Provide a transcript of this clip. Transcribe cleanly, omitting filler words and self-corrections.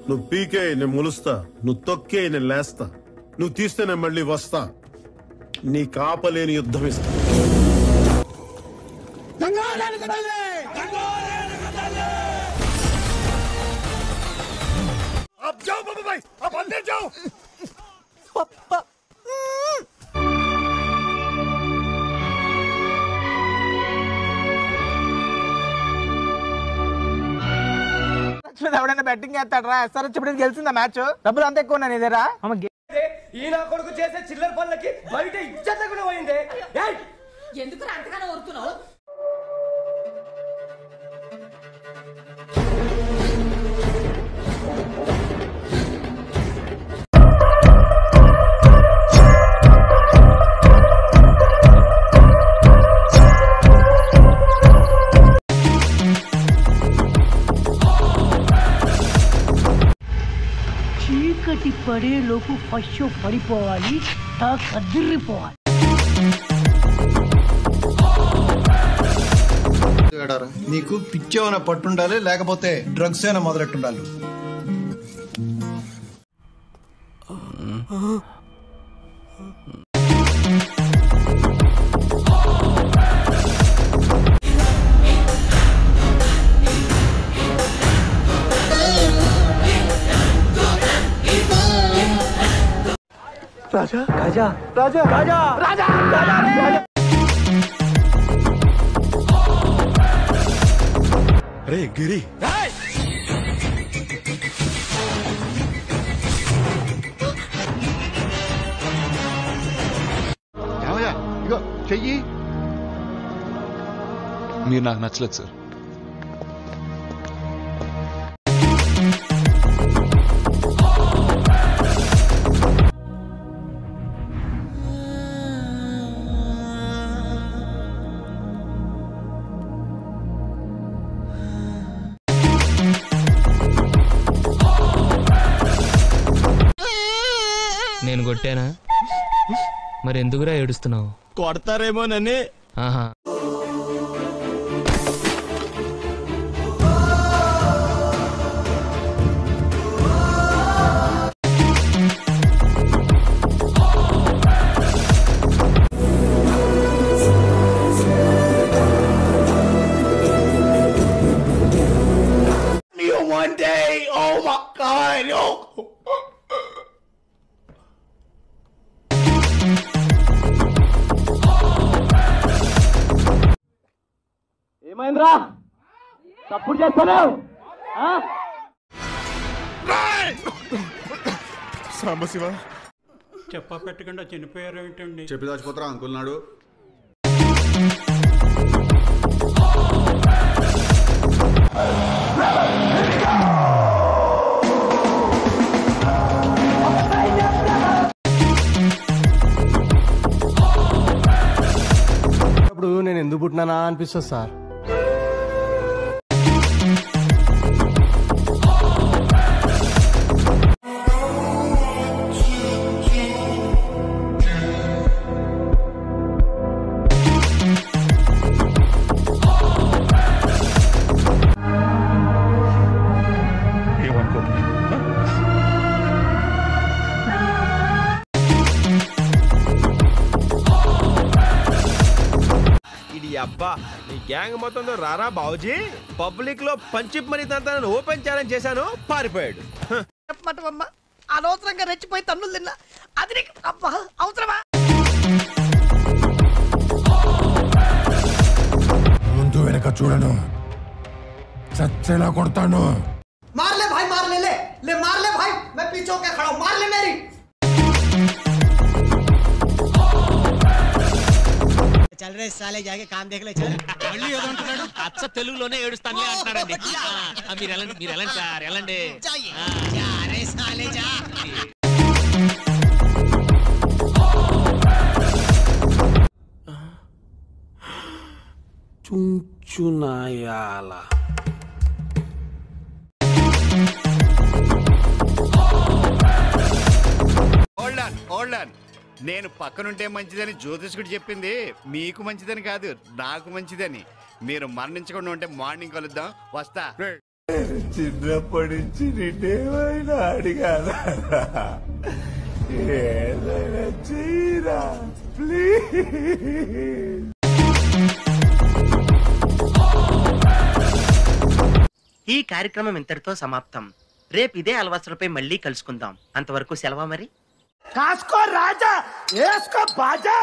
నువ్వు పీకే నేను ములుస్తా, నువ్వు తొక్కే నేను లేస్తా, నువ్వు తీస్తే నేను మళ్ళీ వస్తా. నీ కాపలేని యుద్ధం ఇస్తా. ఎవడైనా బెట్టింగ్ చేస్తాడు రా. సరే ఇప్పుడు గెలిచిందా మ్యాచ్? డబ్బులు అంత ఎక్కువ ఉన్నాయి ఇదేరా? ఈ నా కొడుకు చేసే చిల్లర పనులకి బయట ఇజ్జత్ కూడా పోయింది. ఎందుకు అంతగానో ఊరుతున్నావు? చీకటి పడేలోపు ఫస్ట్ పడిపోవాలి, కదిరిపోవాలి. నీకు పిచ్చేమైనా పట్టుండాలి, లేకపోతే డ్రగ్స్ అయినా మొదలెట్టుండాలి. రాజా రాజా రాజా రాజా రాజా రాజా. రే గిరి, ఇగో చెయ్యి. మీరు నాకు నచ్చలేదు సార్. నేను కొట్టానా? మరి ఎందుకురా ఏడుస్తున్నావు? కొడతారేమోనని. ఆహా, One day, oh my God, oh. ఏమైందిరా? తప్పుడు చేస్తావు? సాంబశివ, చెప్పా పెట్టకుండా చనిపోయారు ఏంటండి? చెప్పి దాచిపోతారా అంకుల్ నాడు. ఇప్పుడు నేను ఎందుకు పుట్టినానా అనిపిస్తుంది సార్. అబ్బా, నీ గ్యాంగ్ మొత్తంలో రారా బావుజీ. పబ్లిక్ లో పంచిప్ మరీ తంతాను ఓపెన్ ఛాలెంజ్ చేశాను, పారిపోయాడు. చెప్పమంటమ్మా, అనవసరంగా రెచ్చిపోయి తన్నులు తిన్నా. అది నీకు అబ్బా అవసరమా? ముందు వెనక చూడను, చచ్చేలా కొడతాను. మారలే భాయ్, మారలే ले मार ले भाई, मैं पीछे होकर खड़ा हूं, मार ले मेरी। चल रहे साले, जाके काम देख ले चल। మళ్ళీ ఏదో అంటున్నాడు. అచ్చ తెలుగులోనే ఏడుస్తానులే అంటున్నాడండి. మీరు ఎలాంటి సార్ ఎలాంటి जा रे साले जा। చుంచునాయాల నేను పక్కనుంటే మంచిదని జ్యోతిష్కుడు చెప్పింది మీకు మంచిదని కాదు, నాకు మంచిదని. మీరు మరణించకుండా ఉంటే మార్నింగ్ కలుద్దాం, వస్తా. చిన్నప్పటి నుంచి నిన్నేమైనా అడిగారా ఏదైనా చేయరా ప్లీజ్. ఈ కార్యక్రమం ఇంతటితో సమాప్తం. రేపు ఇదే అలవాసులపై మళ్ళీ కలుసుకుందాం. అంతవరకు సెలవా మరి. కాసుకో రాజా వేసుకో బాజా